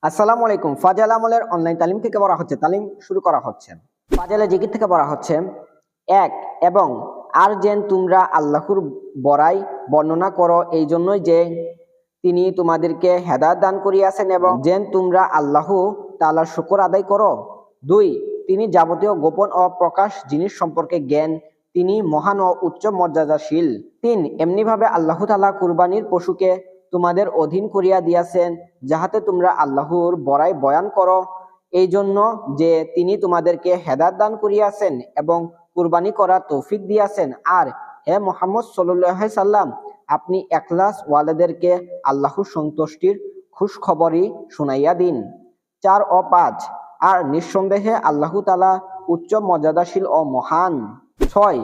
আসসালামু আলাইকুম। ফাজাল আমলের অনলাইন তালিম থেকে বলা হচ্ছে, তালিম শুরু করা হচ্ছে। ফাজালে জিকির থেকে বলা হচ্ছে, এক এবং আর যেন তোমরা আল্লাহর বড়াই বর্ণনা করো, এই জন্যই যে তিনি তোমাদেরকে হেদায়েত দান করিয়াছেন, এবং যেন তোমরা আল্লাহ তাআলার শুকর আদায় করো। দুই, তিনি যাবতীয় গোপন ও প্রকাশ জিনিস সম্পর্কে জ্ঞান, তিনি মহান ও উচ্চ মর্যাদাশীল। তিন, এমনিভাবে আল্লাহ তাআলা কুরবানির পশুকে তোমাদের অধীন করিয়া দিয়াছেন, যাহাতে তোমরা আল্লাহর বড়াই বয়ান করো, এই জন্য যে তিনি তোমাদেরকে হেদায়েত দান করিয়াছেন এবং কুরবানি করার তৌফিক দিয়াছেন। আর হে মুহাম্মদ সাল্লাল্লাহু আলাইহি সাল্লাম, আপনি এখলাস ওয়ালাদেরকে আল্লাহর সন্তুষ্টির খুশ খবরই শুনাইয়া দিন। চার ও পাঁচ, আর নিঃসন্দেহে আল্লাহ তাআলা উচ্চ মর্যাদাশীল ও মহান। ছয়,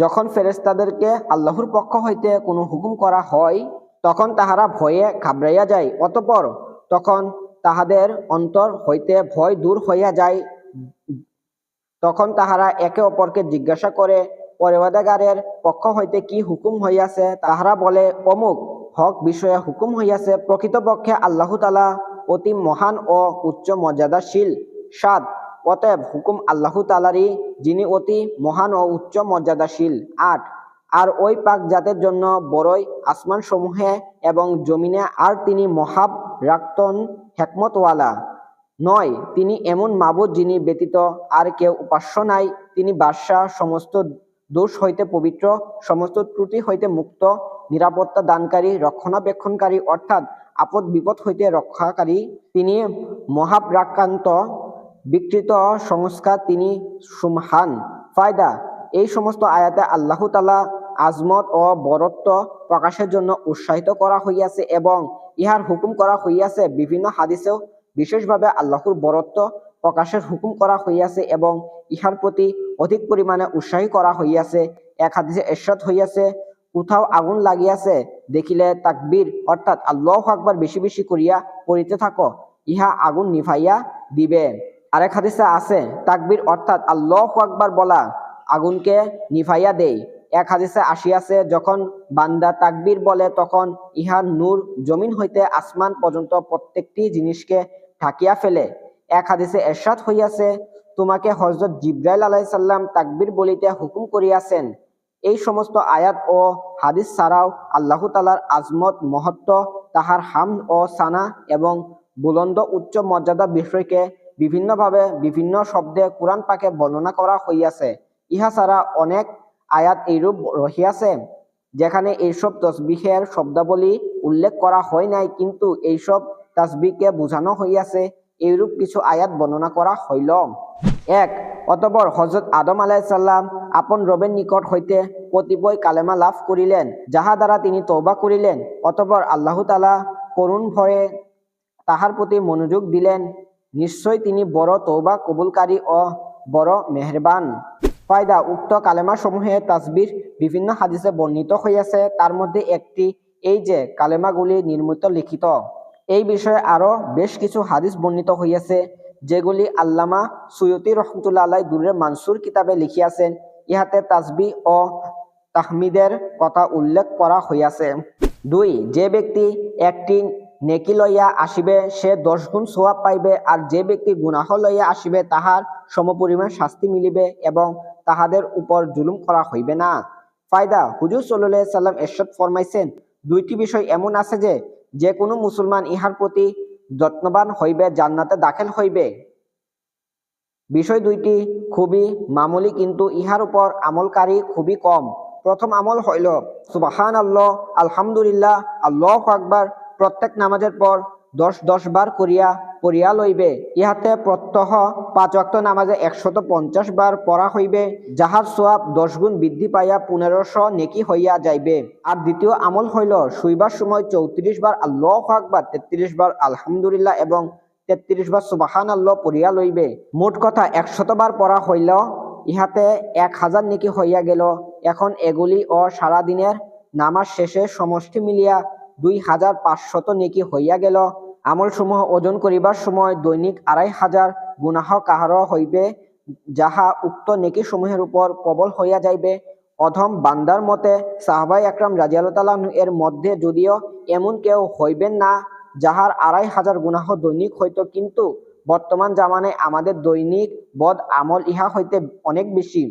যখন ফেরেশতাদেরকে আল্লাহর পক্ষ হইতে কোনো হুকুম করা হয়, তখন তাহারা ভয়ে ঘাবড়াইয়া যায়, অতঃপর তখন তাহাদের অন্তর হইতে ভয় দূর হইয়া যায়। তখন তাহারা একে অপরকে জিজ্ঞাসা করে, পরওয়ারদিগারের পক্ষ হইতে কি হুকুম হইয়াছে? তাহারা বলে, অমুক হক বিষয়ে হুকুম হইয়াছে। প্রকৃতপক্ষে আল্লাহ তাআলা অতি মহান ও উচ্চ মর্যাদাশীল। সাত, অতএব হুকুম আল্লাহ তাআলারই, যিনি অতি মহান ও উচ্চ মর্যাদাশীল। আট, আর ওই পাক জাতের জন্য বড়ই আসমান সমূহে এবং জমিনে, আর তিনি মহাব রাক্তন হেকমতওয়ালা। নয়, তিনি এমন মাবুদ যিনি ব্যতীত আর কেউ উপাস্য নাই। তিনি বাদশাহ, সমস্ত দোষ হইতে পবিত্র, সমস্ত ত্রুটি হইতে মুক্ত, নিরাপত্তা দানকারী, রক্ষণাবেক্ষণকারী, অর্থাৎ আপদ বিপদ হইতে রক্ষাকারী। তিনি মহাপ্রাক্রান্ত, বিকৃত সংস্কার, তিনি সুমহান। ফায়দা, এই সমস্ত আয়াতে আল্লাহ তাআলা আজমত ও বরত্ব প্রকাশের জন্য উৎসাহিত করা হইয়াছে এবং ইহার হুকুম করা হইয়াছে। বিভিন্ন হাদিসেও বিশেষভাবে আল্লাহর বরত্ব প্রকাশের হুকুম করা হইয়াছে এবং ইহার প্রতি অধিক পরিমাণে উৎসাহী করা হইয়াছে। এক হাদিসে ইরশাদ হইয়াছে, কোথাও আগুন লাগিয়াছে দেখিলে তাকবীর অর্থাৎ আল্লাহু আকবার বেশি বেশি করিয়া পড়িতে থাকো, ইহা আগুন নিভাইয়া দিবে। আরেক হাদিসে আছে, তাকবীর অর্থাৎ আল্লাহু আকবার বলা আগুনকে নিভাইয়া দেয়। এক হাদিসে আসিয়াছে, যখন বান্দা তাকবীর বলে, তখন ইহার নূর জমিন হইতে আসমান পর্যন্ত প্রত্যেকটি জিনিসকে ঢাকিয়া ফেলে। এক হাদিসে ইরশাদ হইয়াছে, তোমাকে হযরত জিবরাইল আলাইহিস সালাম তাকবীর বলিতে হুকুম করিয়াছেন। এই সমস্ত আয়াত ও হাদিস ছাড়াও আল্লাহ তাআলার আজমত, মহত্ব, তাহার হামদ ও সানা এবং বুলন্দ উচ্চ মর্যাদা বিষয়কে বিভিন্নভাবে বিভিন্ন শব্দে কুরআন পাকে বর্ণনা করা হইয়াছে। ইহা ছাড়া অনেক আয়াত এইরূপ রহিয়াছে, যেখানে এইসব তসবিহের শব্দাবলী উল্লেখ করা হয় নাই, কিন্তু এইসব তাসবিহকে বোঝানো হইয়াছে। এইরূপ কিছু আয়াত বর্ণনা করা হইল। এক, অতঃপর হযরত আদম আলাইহিস সালাম আপন রবের নিকট হইতে কতিপয় কালেমা লাভ করিলেন, যাহা দ্বারা তিনি তওবা করিলেন। অতঃপর আল্লাহ তাআলা করুণ ভরে তাহার প্রতি মনোযোগ দিলেন। নিশ্চয় তিনি বড় তওবা কবুলকারী ও বড় মেহেরবান। ফায়দা, উক্ত কালেমা সমূহে তাসবিহ বিভিন্ন হাদিসে বর্ণিত হইয়াছে। তার মধ্যে একটি এই যে কালেমাগুলি নির্মিত লিখিত। এই বিষয়ে আরো বেশ কিছু হাদিস বর্ণিত হইয়াছে, যেগুলি আল্লামা সুয়ুতী রহমতুল্লাহ আলাইহি দুররে মানসুর কিতাবে লিখিয়াছেন। ইহাতে তাসবিহ ও তাহমিদের কথা উল্লেখ করা হইয়াছে। দুই, যে ব্যক্তি একটি নেকি লইয়া আসিবে, সে 10 গুণ সওয়াব পাইবে, আর যে ব্যক্তি গুনাহ লইয়া আসিবে, তাহার সমপরিমাণ শাস্তি মিলিবে এবং তাহাদের উপর জুলুম করা হইবে না। ফায়দা, হুজুর সাল্লাল্লাহু আলাইহি সাল্লাম ইরশাদ ফরমাইছেন, দুইটি বিষয় এমন আছে যে কোনো মুসলমান ইহার প্রতি যত্নবান হইবে, জান্নাতে দাখিল হইবে। বিষয় দুইটি খুবই মামুলি, কিন্তু ইহার উপর আমলকারী খুবই কম। প্রথম আমল হইল সুবহানাল্লাহ, আলহামদুলিল্লাহ, আল্লাহু আকবার প্রত্যেক নামাজের পর 10 বার করিয়া পড়িয়া লইবে। ইহাতে প্রত্যহ 5 ওয়াক্ত নামাজে 150 বার পড়া হইবে, যাহার সওয়াব 10 গুণ বৃদ্ধি পাইয়া 1500 নেকি হইয়া যাইবে। আর দ্বিতীয় আমল হইল শুইবার সময় 34 বার আল্লাহু আকবার, 33 বার আলহামদুলিল্লাহ এবং 33 বার সুবহানাল্লাহ পড়িয়া লইবে। মোট কথা 100 বার পড়া হইল, ইহাতে 1000 নেকি হইয়া গেল। এখন এগুলি ও সারা দিনের নামাজ শেষে সমষ্টি মিলিয়া 2500 নেকি হইয়া গেল। আমলসমূহ ওজন করিবার সময় দৈনিক 2500 গুনাহ কাহার হইবে, যাহা উক্ত নেকি সমূহের উপর প্রবল হইয়া যাইবে। অধম বান্দার মতে সাহাবায়ে একরাম রাদিয়াল্লাহু তাআলা আনহু এর মধ্যে যদিও এমন কেউ হইবেন না যাহার 2500 গুনাহ দৈনিক হইত, কিন্তু বর্তমান জামানায় আমাদের দৈনিক বদ আমল ইহা হইতে অনেক বেশি।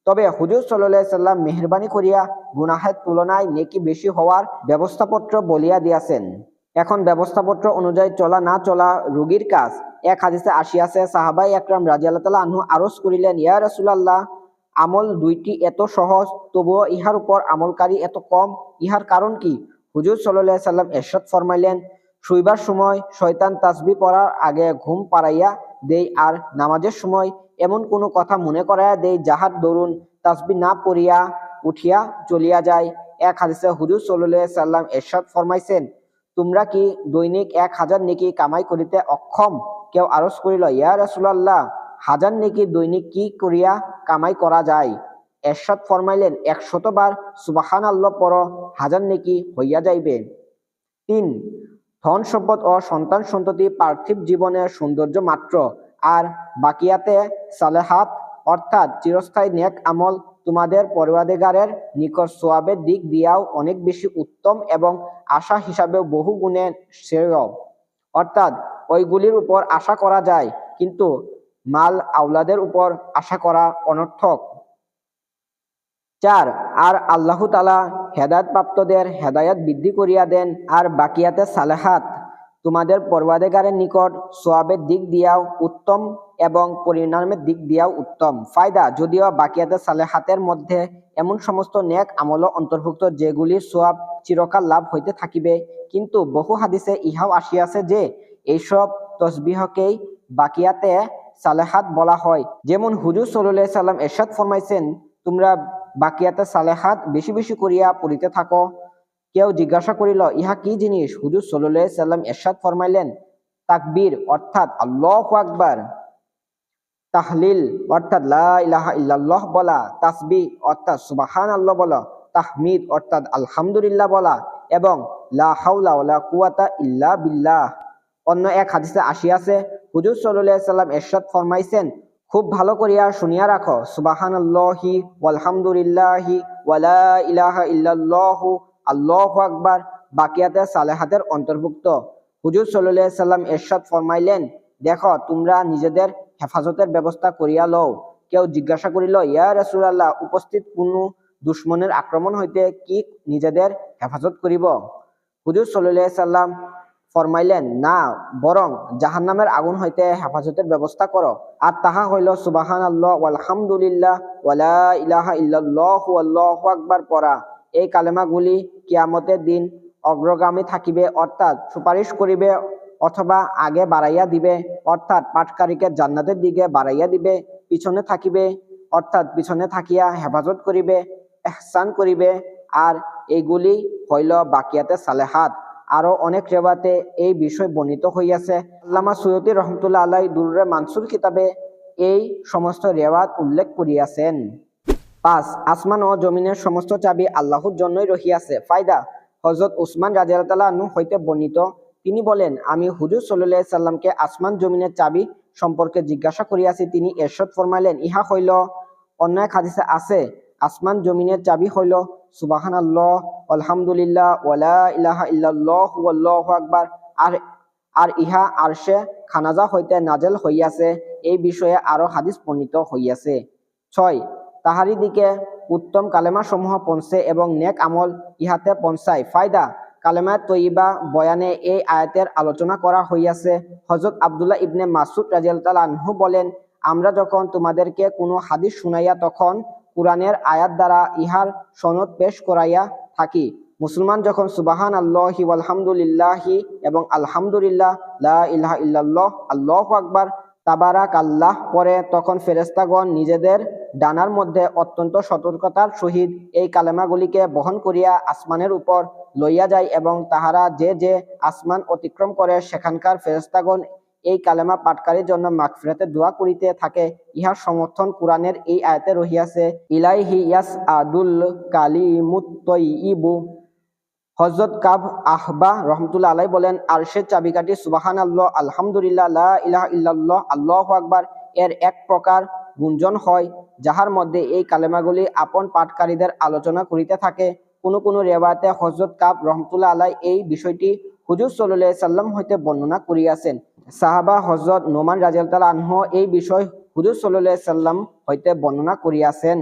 তবে হুজুর সাল্লাল্লাহু আলাইহি সাল্লাম মেহেরবানি করিয়া গুনাহের তুলনায় নেকি বেশি হওয়ার ব্যবস্থাপত্র বলিয়া দিয়াছেন। এখন ব্যবস্থাপত্র অনুযায়ী চলা না চলা রোগীর কাজ। এক হাদিসে আসিয়াছে, সাহাবাই একরাম রাদিয়াল্লাহু তাআলা আনহু আরজ করিলেন, ইয়া রাসূলুল্লাহ, আমল দুইটি এত সহজ, তবুও ইহার উপর আমলকারী এত কম, ইহার কারণ কি? হুজুর সাল্লাল্লাহু আলাইহি সাল্লাম ইরশাদ ফরমাইলেন, শুইবার সময় শয়তান তাসবিহ পড়ার আগে ঘুম পাড়াইয়া দেয়, আর নামাজের সময় এমন কোনো কথা মনে করাইয়া দেয় যাহার দরুন তাসবিহ না পড়িয়া উঠিয়া চলিয়া যায়। এক হাদিসে হুজুর সাল্লাল্লাহু আলাইহি সাল্লাম ইরশাদ ফরমাইছেন, তোমরা কি দৈনিক 1000 নেকি কামাই করিতে অক্ষম? কেউ আরজ করিল, ইয়া রাসূলুল্লাহ, 1000 নেকি দৈনিক কি করিয়া কামাই করা যায়? ইরশাদ ফরমাইলেন, 100 বার সুবহানাল্লাহ পড়ো, 1000 নেকি হইয়া যাইবে। 3. ধন সম্পদ ও সন্তান সন্ততি পার্থিব জীবনের সৌন্দর্য মাত্র, আর বাকিয়াতে সালেহাত অর্থাৎ চিরস্থায়ী নেক আমল তোমাদের পরওয়ারদিগারের নিকট সওয়াবের দিক দিয়াও অনেক বেশি উত্তম এবং আশা হিসাবেও বহু গুণে শ্রেয়। অর্থাৎ ওইগুলির উপর আশা করা যায়, কিন্তু মাল আওলাদের উপর আশা করা অনর্থক। 4. আর আল্লাহ তাআলা হেদায়েত প্রাপ্তদের হেদায়েত বৃদ্ধি করিয়া দেন, আর বাকিয়াতে সালেহাত তোমাদের পরওয়ারদিগারের নিকট সওয়াবের দিক দিয়াও উত্তম এবং পরিণামের দিক দিয়াও উত্তম। ফায়দা, যদিও বাকিয়াতে সালেহাতের মধ্যে এমন সমস্ত নেক আমলও অন্তর্ভুক্ত যেগুলির সওয়াব চিরকাল লাভ হইতে থাকিবে, কিন্তু বহু হাদিসে ইহাও আসিয়াছে যে এইসব তসবিহকেই বাকিয়াতে সালেহাত বলা হয়। যেমন হুজুর সাল্লাল্লাহু আলাইহি সাল্লাম ইরশাদ ফরমাইছেন, তোমরা বাকিয়াতে সালেহাত বেশি বেশি করিয়া পড়িতে থাকো। কেউ জিজ্ঞাসা করিল, ইহা কি জিনিস? হুজুর সাল্লাল্লাহু আলাইহি সাল্লাম ইরশাদ ফরমাইলেন, তাকবীর অর্থাৎ আল্লাহু আকবার, তাহলিল অর্থাৎ লা ইলাহা ইল্লাল্লাহ বলা, তাসবিহ অর্থাৎ সুবহানাল্লাহ বলা, তাহমিদ অর্থাৎ আলহামদুলিল্লাহ বলা, এবং লা হাওলা ওয়ালা কুওয়াতা ইল্লা বিল্লাহ। অন্য এক হাদিসে আসিয়াছে, হুজুর সাল্লাল্লাহু আলাইহি সাল্লাম ইরশাদ ফরমাইছেন, খুব ভালো করিয়া শুনিয়া রাখো, সুবহানাল্লাহি ওয়ালহামদুলিল্লাহি ওয়ালা ইলাহা ইল্লাল্লাহু আল্লাহু আকবার বাকিয়াতে সালেহাতের অন্তর্ভুক্ত। হুজুর সাল্লাল্লাহু আলাইহি সাল্লাম ইরশাদ ফরমাইলেন, দেখো তোমরা নিজেদের হেফাজতের ব্যবস্থা করিয়া লও। কেউ জিজ্ঞাসা করিল, ইয়া রাসূলুল্লাহ, উপস্থিত কোনো দুশমনের আক্রমণ হইতে কি নিজেদের হেফাজত করিব? হুজুর সাল্লাল্লাহু আলাইহি সাল্লাম ফরমাইলেন, না, বরং জাহান্নামের আগুন হইতে হেফাজতের ব্যবস্থা করো, আর তাহা হইল সুবহানাল্লাহ ওয়ালহামদুলিল্লাহ ওয়ালা ইলাহা ইল্লাল্লাহু আল্লাহু আকবার পড়া। এই কালেমাগুলি কিয়ামতের দিন অগ্রগামী থাকিবে, অর্থাৎ সুপারিশ করিবে, অথবা আগে বাড়াইয়া দিবে, অর্থাৎ পাঠকারীকে জান্নাতের দিকে বাড়াইয়া দিবে, পিছনে থাকিবে, অর্থাৎ পিছনে থাকিয়া হেফাজত করিবে, ইহসান করিবে, আর এইগুলি হইল বাকিয়াতে সালেহাত। আরো অনেক রেওয়াতে এই বিষয় বর্ণিত হইয়াছে। আল্লামা সুয়ুতী রহমতুল্লাহ আলাইহি দুররে মানসুর কিতাবে এই সমস্ত রেওয়াত উল্লেখ করিয়াছেন। 5. আসমান ও জমিনের সমস্ত চাবি আল্লাহর জন্যই রহিয়াছে। ফায়দা, হযরত উসমান রাদিয়াল্লাহু তাআলা আনহু হইতে বর্ণিত, তিনি বলেন, আমি হুজুর সাল্লাল্লাহু আলাইহি সাল্লামকে আসমান জমিনের চাবি সম্পর্কে জিজ্ঞাসা করিয়াছি। তিনি ইরশাদ ফরমাইলেন, ইহা হইল। অন্য এক হাদিসে আছে, আসমান জমিনের চাবি হইল সুবহানাল্লাহ, আলহামদুলিল্লাহ, ওয়ালা ইলাহা ইল্লাল্লাহু আল্লাহু আকবার, আর ইহা আরশে খানাজা হইতে নাজেল হইয়াছে। এই বিষয়ে আরো হাদিস বর্ণিত হইয়াছে। 6. তাহারি দিকে উত্তম কালেমা সমূহ পৌঁছে এবং নেক আমল ইহাতে পৌঁছায়। ফায়দা, কালেমা তৈয়বা বয়ানে এই আয়াতের আলোচনা করা হইয়াছে। হযরত আব্দুল্লাহ ইবনে মাসউদ রাদিয়াল্লাহু তাআলা আনহু বলেন, আমরা যখন তোমাদেরকে কোনো হাদিস শুনাইয়া তখন কুরআনের আয়াত দ্বারা ইহার সনদ পেশ করাইয়া থাকি। মুসলমান যখন সুবহানাল্লাহি ওয়ালহামদুলিল্লাহি এবং আলহামদুলিল্লাহ, লা ইলাহা ইল্লাল্লাহ, আল্লাহু আকবার, তাবারাকাল্লাহ পড়ে, তখন ফেরেশতাগণ নিজেদের ডানার মধ্যে অত্যন্ত সতর্কতার সহিত এই কালেমাগুলিকে বহন করিয়া আসমানের উপর লইয়া যায়, এবং তাহারা যে যে আসমান অতিক্রম করে সেখানকার ফেরেশতাগণ এই কালেমা পাঠকারীর জন্য মাগফিরাতের দোয়া করিতে থাকে। ইহার সমর্থন কুরআনের এই আয়াতে রহিয়াছে, ইলাইহি ইয়াসআদুল কালিমুত তাইয়্যিবু। হযরত কাব আহবা রহমতুল্লাহ আলাইহি বলেন, আরশের চাবিকাঠি সুবহানাল্লাহ, আলহামদুলিল্লাহ, লা ইলাহা ইল্লাল্লাহ, আল্লাহু আকবার এর এক প্রকার গুঞ্জন হয়, যাহার মধ্যে এই কালেমাগুলি আপন পাঠকারীদের আলোচনা করিতে থাকে। কোন কোন রিওয়ায়াতে হযরত কাব রহমতুল্লাহ আলাইহি এই বিষয়টি হুজুর সাল্লাল্লাহু আলাইহি সাল্লাম হইতে বর্ণনা করিয়াছেন। সাহাবা হযরত নোমান রাদিয়াল্লাহু তাআলা আনহু এই বিষয় হুজুর সাল্লাল্লাহু আলাইহি সাল্লাম হইতে বর্ণনা করিয়াছেন।